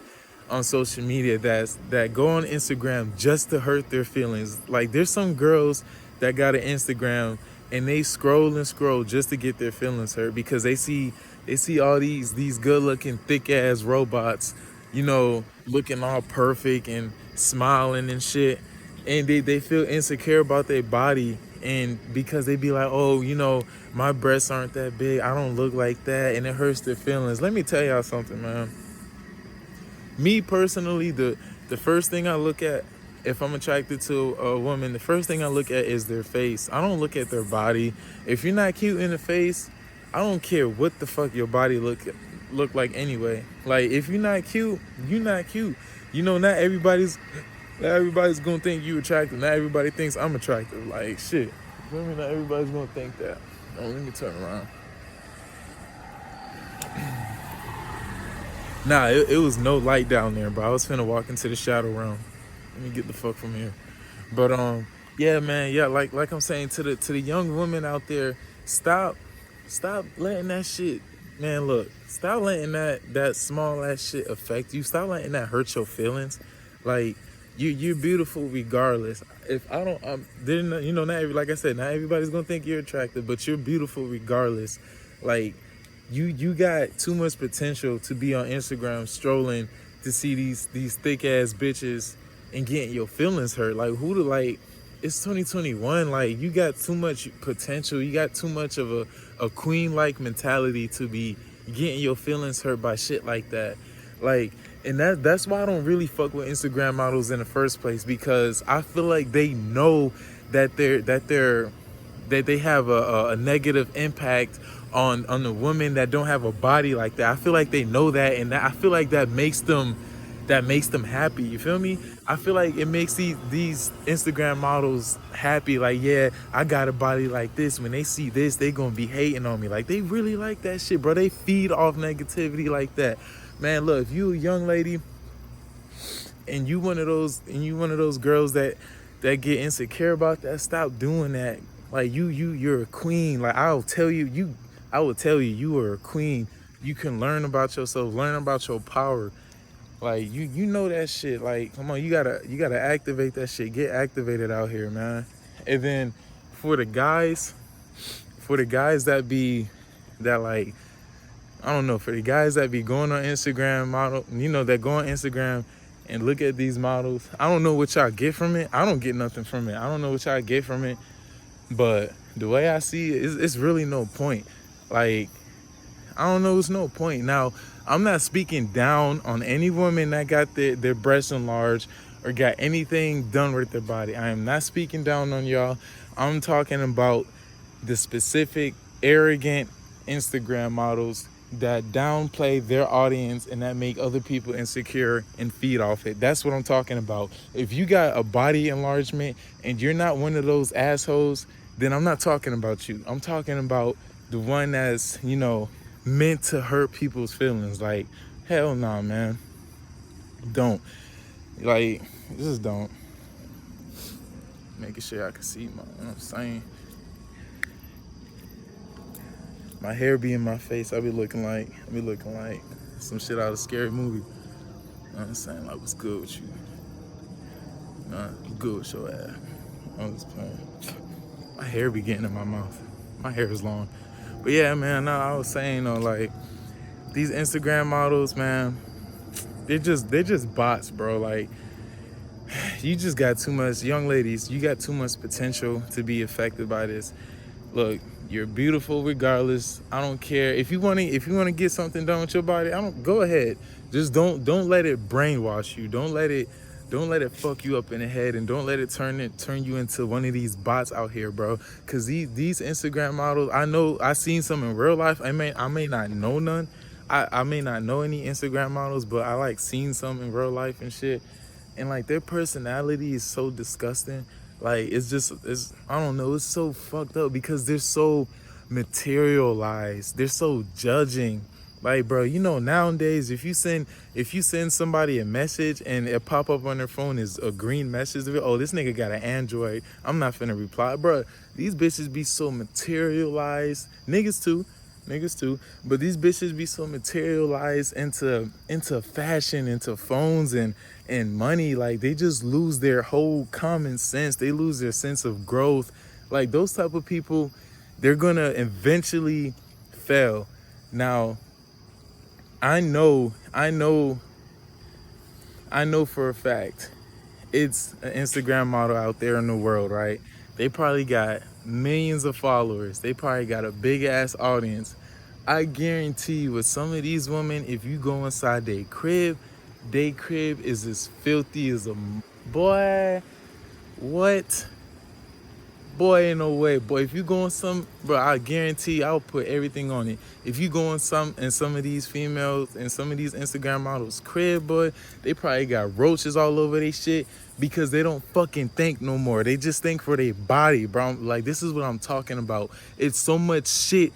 on social media that go on Instagram just to hurt their feelings. Like, there's some girls that got an Instagram and they scroll and scroll just to get their feelings hurt, because they see all these good looking thick ass robots, looking all perfect and smiling and shit, and they feel insecure about their body. And because they be like, oh, my breasts aren't that big, I don't look like that, and it hurts their feelings. Let me tell y'all something, man. Me personally, the first thing I look at if I'm attracted to a woman, the first thing I look at is their face. I don't look at their body. If you're not cute in the face, I don't care what the fuck your body look like anyway. Like, if you're not cute, you're not cute. Not everybody's gonna think you attractive. Not everybody thinks I'm attractive. Like, shit. Feel me? Not everybody's gonna think that. Oh, let me turn around. Nah, it was no light down there, bro. I was finna walk into the shadow realm. Let me get the fuck from here. But Yeah, man. Yeah, like I'm saying to the young women out there, stop letting that shit. Man, look, stop letting that small ass shit affect you. Stop letting that hurt your feelings. Like you're beautiful regardless. If I don't, didn't you know? Like I said, not everybody's gonna think you're attractive, but you're beautiful regardless. Like you got too much potential to be on Instagram strolling to see these thick ass bitches and getting your feelings hurt. Like who to like. It's 2021. Like you got too much potential. You got too much of a queen like mentality to be getting your feelings hurt by shit like that. Like, and that's why I don't really fuck with Instagram models in the first place, because I feel like they know that they have a negative impact on the women that don't have a body like that. I feel like they know that, and I feel like that makes them happy. You feel me? I feel like it makes these Instagram models happy. Like, yeah, I got a body like this. When they see this, they gonna be hating on me. Like, they really like that shit, bro. They feed off negativity like that. Man, look, if you a young lady and you one of those girls that get insecure about that, stop doing that. Like you're a queen. Like I will tell you you are a queen. You can learn about yourself, learn about your power. Like you know that shit. Like come on, you gotta activate that shit. Get activated out here, man. And then for the guys that be that like I don't know, for the guys that be going on Instagram model, that go on Instagram and look at these models. I don't know what y'all get from it. I don't get nothing from it. I don't know what y'all get from it. But the way I see it, it's really no point. Like, I don't know, it's no point. Now, I'm not speaking down on any woman that got their breasts enlarged or got anything done with their body. I am not speaking down on y'all. I'm talking about the specific arrogant Instagram models that downplay their audience and that make other people insecure and feed off it. That's what I'm talking about. If you got a body enlargement and you're not one of those assholes, then I'm not talking about you. I'm talking about the one that's, meant to hurt people's feelings. Like, hell no, man. Don't. Like, just don't. Making sure I can see you know what I'm saying? My hair be in my face. I be looking like some shit out of a scary movie. You know what I'm saying? Like, what's good with you? I'm good with your ass. I'm just playing. My hair be getting in my mouth. My hair is long. But yeah, man, no, I was saying, like, these Instagram models, man, they're just bots, bro. Like, you just got too much, young ladies, you got too much potential to be affected by this. Look, you're beautiful regardless. I don't care if you want to get something done with your body. Go ahead. Just don't let it brainwash you. Don't let it fuck you up in the head, and don't let it turn you into one of these bots out here, bro. Cause these Instagram models, I seen some in real life. I may not know none. I may not know any Instagram models, but I like seen some in real life and shit. And like their personality is so disgusting. Like it's I don't know, it's so fucked up because they're so materialized. They're so judging. Like, bro, nowadays if you send somebody a message and it pop up on their phone is a green message, oh, this nigga got an Android, I'm not finna reply. Bro, these bitches be so materialized. Niggas too, but these bitches be so materialized into fashion, into phones and money. Like they just lose their whole common sense. They lose their sense of growth. Like those type of people, they're gonna eventually fail. Now, I know for a fact it's an Instagram model out there in the world, right? They probably got millions of followers. They probably got a big ass audience. I guarantee you with some of these women, if you go inside their crib is as filthy as a boy. What? Boy, ain't no way. Boy, if you go on bro, I guarantee I'll put everything on it. If you go on some of these females and some of these Instagram models crib, boy, they probably got roaches all over their shit because they don't fucking think no more. They just think for their body, bro. Like, this is what I'm talking about. It's so much shit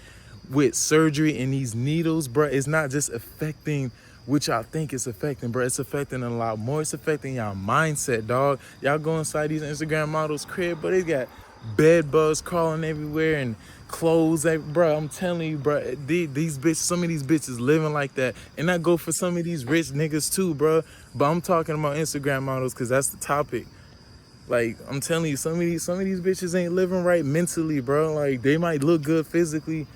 with surgery and these needles, bro. It's not just affecting what y'all think it's affecting, bro. It's affecting a lot more. It's affecting y'all mindset, dog. Y'all go inside these Instagram models' crib, but they got bed bugs crawling everywhere and clothes, bro. I'm telling you, bro. These bitches, some of these bitches living like that, and I go for some of these rich niggas too, bro. But I'm talking about Instagram models because that's the topic. Like, I'm telling you, some of these bitches ain't living right mentally, bro. Like, they might look good physically,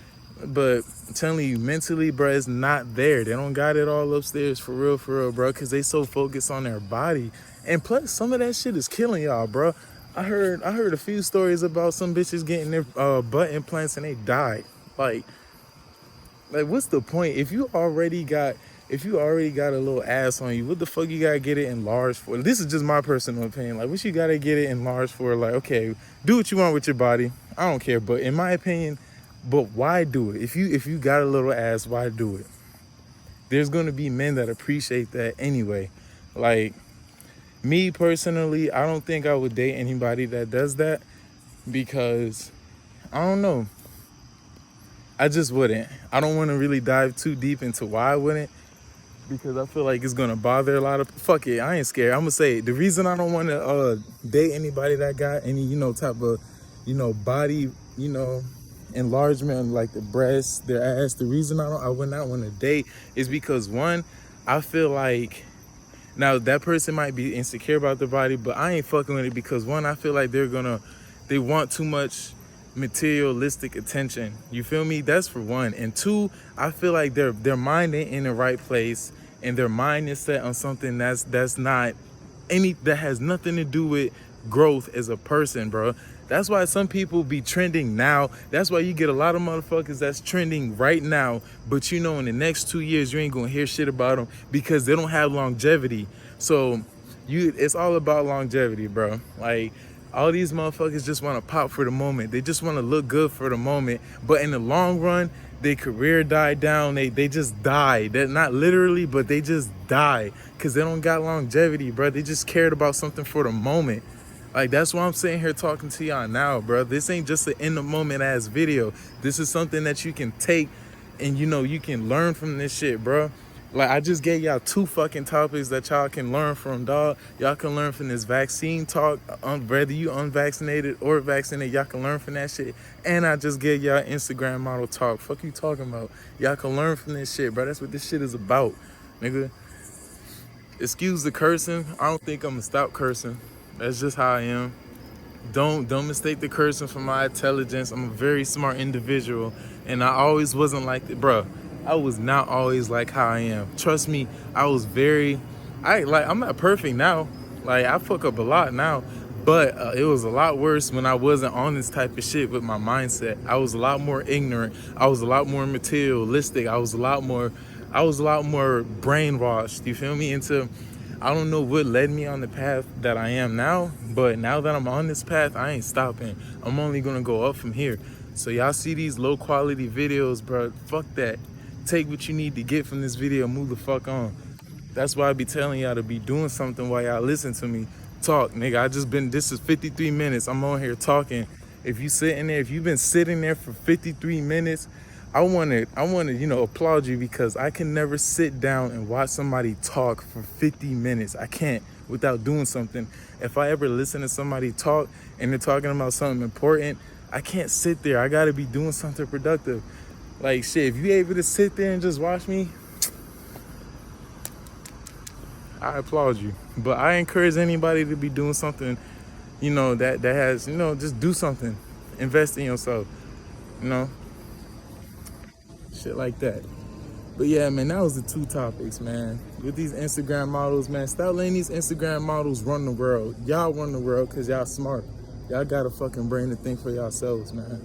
but I'm telling you, mentally, bro, it's not there. They don't got it all upstairs for real, bro, because they so focused on their body. And plus, some of that shit is killing y'all, bro. I heard a few stories about some bitches getting their butt implants and they died. Like, what's the point? If you already got a little ass on you, what the fuck you gotta get it enlarged for? This is just my personal opinion. Like, what you gotta get it enlarged for? Like, okay, do what you want with your body. I don't care. But in my opinion, but why do it? If you got a little ass, why do it? There's gonna be men that appreciate that anyway. Like, me personally, I don't think I would date anybody that does that because I don't know. I just wouldn't. I don't want to really dive too deep into why I wouldn't, because I feel like it's gonna bother a lot of. Fuck it, I ain't scared. I'm gonna say it. The reason I don't want to date anybody that got any type of body enlargement, like the breasts, their ass. The reason I would not want to date is because, one, I feel like, now that person might be insecure about their body, but I ain't fucking with it because, one, I feel like they want too much materialistic attention. You feel me? That's for one. And two, I feel like their mind ain't in the right place, and their mind is set on something that's not that has nothing to do with growth as a person, bro. That's why some people be trending now. That's why you get a lot of motherfuckers that's trending right now, but in the next 2 years you ain't gonna hear shit about them because they don't have longevity. So it's all about longevity, bro. Like, all these motherfuckers just want to pop for the moment. They just want to look good for the moment. But in the long run, their career died down. They just die. They're not literally, but they just die because they don't got longevity, bro. They just cared about something for the moment. Like, that's why I'm sitting here talking to y'all now, bro. This ain't just an in the moment ass video. This is something that you can take and you can learn from this shit, bro. Like, I just gave y'all 2 fucking topics that y'all can learn from, dog. Y'all can learn from this vaccine talk, whether you unvaccinated or vaccinated, y'all can learn from that shit. And I just gave y'all Instagram model talk. Fuck you talking about? Y'all can learn from this shit, bro. That's what this shit is about, nigga. Excuse the cursing. I don't think I'm gonna stop cursing. That's just how I am. Don't mistake the cursing for my intelligence. I'm a very smart individual, and I always wasn't like that, bro. I was not always like how I am. Trust me, I'm not perfect now. Like, I fuck up a lot now, but it was a lot worse when I wasn't on this type of shit with my mindset. I was a lot more ignorant. I was a lot more materialistic. I was a lot more brainwashed. You feel me? I don't know what led me on the path that I am now, but now that I'm on this path, I ain't stopping. I'm only gonna go up from here. So y'all see these low quality videos, bro, fuck that. Take what you need to get from this video, move the fuck on. That's why I be telling y'all to be doing something while y'all listen to me talk, nigga. This is 53 minutes. I'm on here talking. If you've been sitting there for 53 minutes, I want to applaud you, because I can never sit down and watch somebody talk for 50 minutes. I can't without doing something. If I ever listen to somebody talk and they're talking about something important, I can't sit there. I got to be doing something productive. Like, shit, if you able to sit there and just watch me, I applaud you. But I encourage anybody to be doing something, that has, just do something. Invest in yourself, shit like that. But yeah, man, that was the 2 topics, man. With these Instagram models, man, stop letting these Instagram models run the world. Y'all run the world because y'all smart. Y'all got a fucking brain to think for yourselves, man.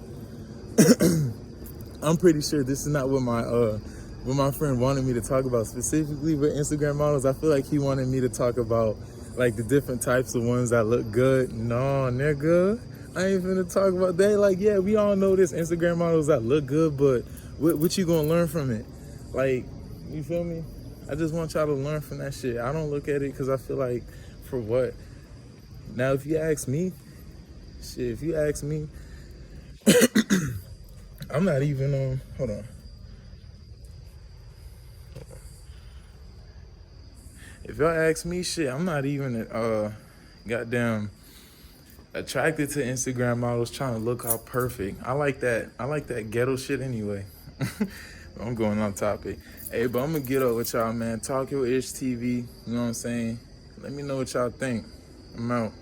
I'm pretty sure this is not what my friend wanted me to talk about specifically with Instagram models. I feel like he wanted me to talk about, like, the different types of ones that look good. No, nigga, I ain't finna talk about that. Like, yeah, we all know this Instagram models that look good, but what you gonna learn from it? Like, you feel me? I just want y'all to learn from that shit. I don't look at it because I feel like, for what? Now, if you ask me, I'm not even hold on. if y'all ask me, shit, I'm not even goddamn attracted to Instagram models trying to look all perfect. I like that ghetto shit anyway. I'm going on topic. Hey, but I'm gonna get up with y'all, man. Talk Your Ish TV, you know what I'm saying? Let me know what y'all think. I'm out.